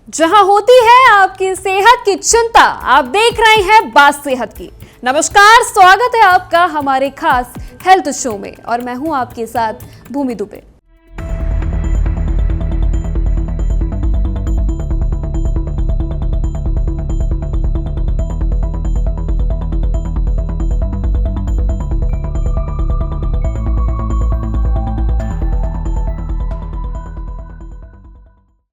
जहां होती है आपकी सेहत की चिंता, आप देख रहे हैं बात सेहत की। नमस्कार, स्वागत है आपका हमारे खास हेल्थ शो में और मैं हूं आपके साथ भूमि दुबे।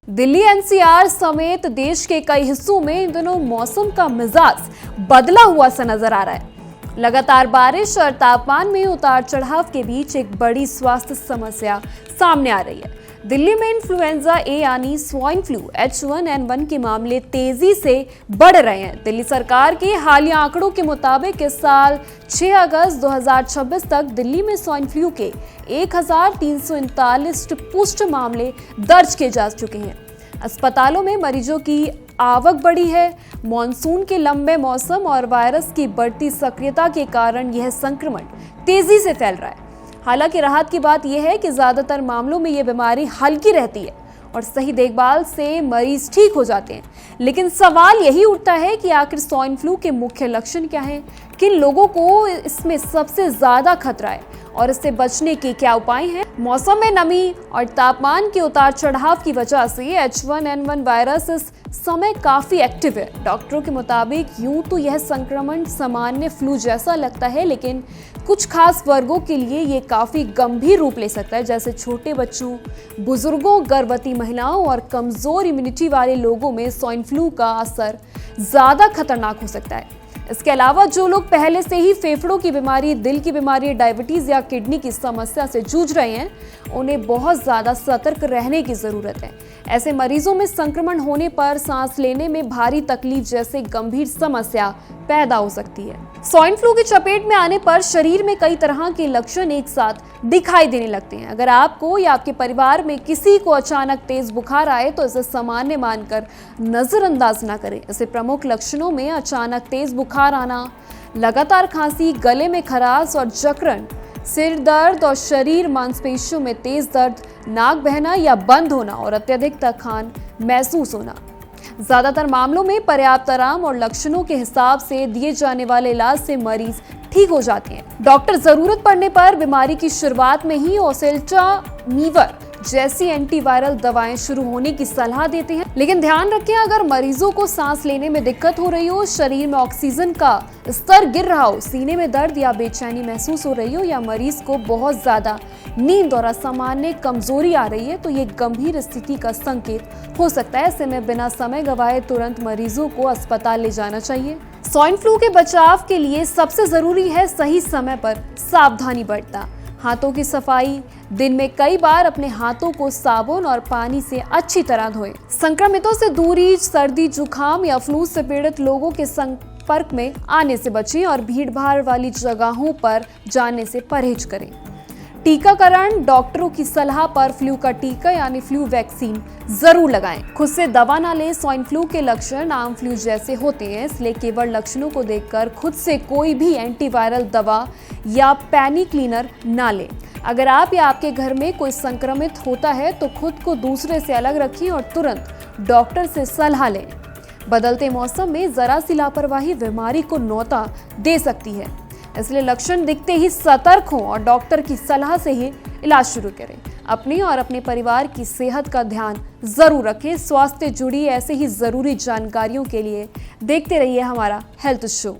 दिल्ली एनसीआर समेत देश के कई हिस्सों में इन दिनों मौसम का मिजाज बदला हुआ सा नजर आ रहा है। लगातार बारिश और तापमान में उतार चढ़ाव के बीच एक बड़ी स्वास्थ्य समस्या सामने आ रही है। दिल्ली में इन्फ्लुएंजा ए यानी स्वाइन फ्लू H1N1 के मामले तेजी से बढ़ रहे हैं। दिल्ली सरकार के हालिया आंकड़ों के मुताबिक इस साल 6 अगस्त 2026 तक दिल्ली में स्वाइन फ्लू के 1339 पुष्ट मामले दर्ज किए जा चुके हैं। अस्पतालों में मरीजों की आवक बढ़ी है। मॉनसून के लंबे मौसम और वायरस की बढ़ती सक्रियता के कारण यह संक्रमण तेजी से फैल रहा है। हालांकि राहत की बात यह है कि ज्यादातर मामलों में यह बीमारी हल्की रहती है और सही देखभाल से मरीज ठीक हो जाते हैं। लेकिन सवाल यही उठता है कि आखिर स्वाइन फ्लू के मुख्य लक्षण क्या हैं, किन लोगों को इसमें सबसे ज्यादा खतरा है और इससे बचने के क्या उपाय हैं। मौसम में नमी और तापमान के उतार चढ़ाव की वजह से H1N1 वायरस इस समय काफी एक्टिव है। डॉक्टरों के मुताबिक यूं तो यह संक्रमण सामान्य फ्लू जैसा लगता है, लेकिन कुछ खास वर्गों के लिए ये काफी गंभीर रूप ले सकता है, जैसे छोटे बच्चों, बुजुर्गों, गर्भवती महिलाओं और कमजोर इम्यूनिटी वाले लोगों में स्वाइन फ्लू का असर ज्यादा खतरनाक हो सकता है। इसके अलावा जो लोग पहले से ही फेफड़ों की बीमारी, दिल की बीमारी, डायबिटीज या किडनी की समस्या से जूझ रहे हैं, उन्हें बहुत ज्यादा सतर्क रहने की जरूरत है। ऐसे मरीजों में संक्रमण होने पर सांस लेने में भारी तकलीफ जैसे गंभीर समस्या पैदा हो सकती है। स्वाइन फ्लू की चपेट में आने पर शरीर में कई तरह के लक्षण एक साथ दिखाई देने लगते हैं। अगर आपको या आपके परिवार में किसी को अचानक तेज बुखार आए तो इसे सामान्य मानकर नजरअंदाज न करें। ऐसे प्रमुख लक्षणों में अचानक तेज बुखार आना, लगातार खांसी, गले में खराश और जकड़न, सिर दर्द और शरीर मांसपेशियों में तेज दर्द, नाक बहना या बंद होना और अत्यधिक थकान महसूस होना। ज्यादातर मामलों में पर्याप्त आराम और लक्षणों के हिसाब से दिए जाने वाले इलाज से मरीज ठीक हो जाते हैं। डॉक्टर जरूरत पड़ने पर बीमारी की शुरुआत में ही ओसेल्टामीवर जैसी एंटीवायरल दवाएं शुरू होने की सलाह देते हैं। लेकिन ध्यान रखें, अगर मरीजों को सांस लेने में दिक्कत हो रही हो, शरीर में ऑक्सीजन का स्तर गिर रहा हो, सीने में दर्द या बेचैनी महसूस हो रही हो या मरीज को बहुत ज्यादा नींद और असामान्य कमजोरी आ रही है, तो ये गंभीर स्थिति का संकेत हो सकता है। ऐसे में बिना समय गवाए तुरंत मरीजों को अस्पताल ले जाना चाहिए। स्वाइन फ्लू के बचाव के लिए सबसे जरूरी है सही समय पर सावधानी बरतना। हाथों की सफाई, दिन में कई बार अपने हाथों को साबुन और पानी से अच्छी तरह धोएं। संक्रमितों से दूरी, सर्दी, जुकाम या फ्लू से पीड़ित लोगों के संपर्क में आने से बचें और भीड़भाड़ वाली जगहों पर जाने से परहेज करें। टीकाकरण, डॉक्टरों की सलाह पर फ्लू का टीका यानी फ्लू वैक्सीन जरूर लगाएं। खुद से दवा ना लें। स्वाइन फ्लू के लक्षण आम फ्लू जैसे होते हैं, इसलिए केवल लक्षणों को देखकर खुद से कोई भी एंटीवायरल दवा या पैनिक क्लीनर ना लें। अगर आप या आपके घर में कोई संक्रमित होता है तो खुद को दूसरे से अलग रखें और तुरंत डॉक्टर से सलाह लें। बदलते मौसम में जरा सी लापरवाही बीमारी को न्योता दे सकती है, इसलिए लक्षण दिखते ही सतर्क हों और डॉक्टर की सलाह से ही इलाज शुरू करें। अपनी और अपने परिवार की सेहत का ध्यान जरूर रखें। स्वास्थ्य जुड़ी ऐसे ही जरूरी जानकारियों के लिए देखते रहिए हमारा हेल्थ शो।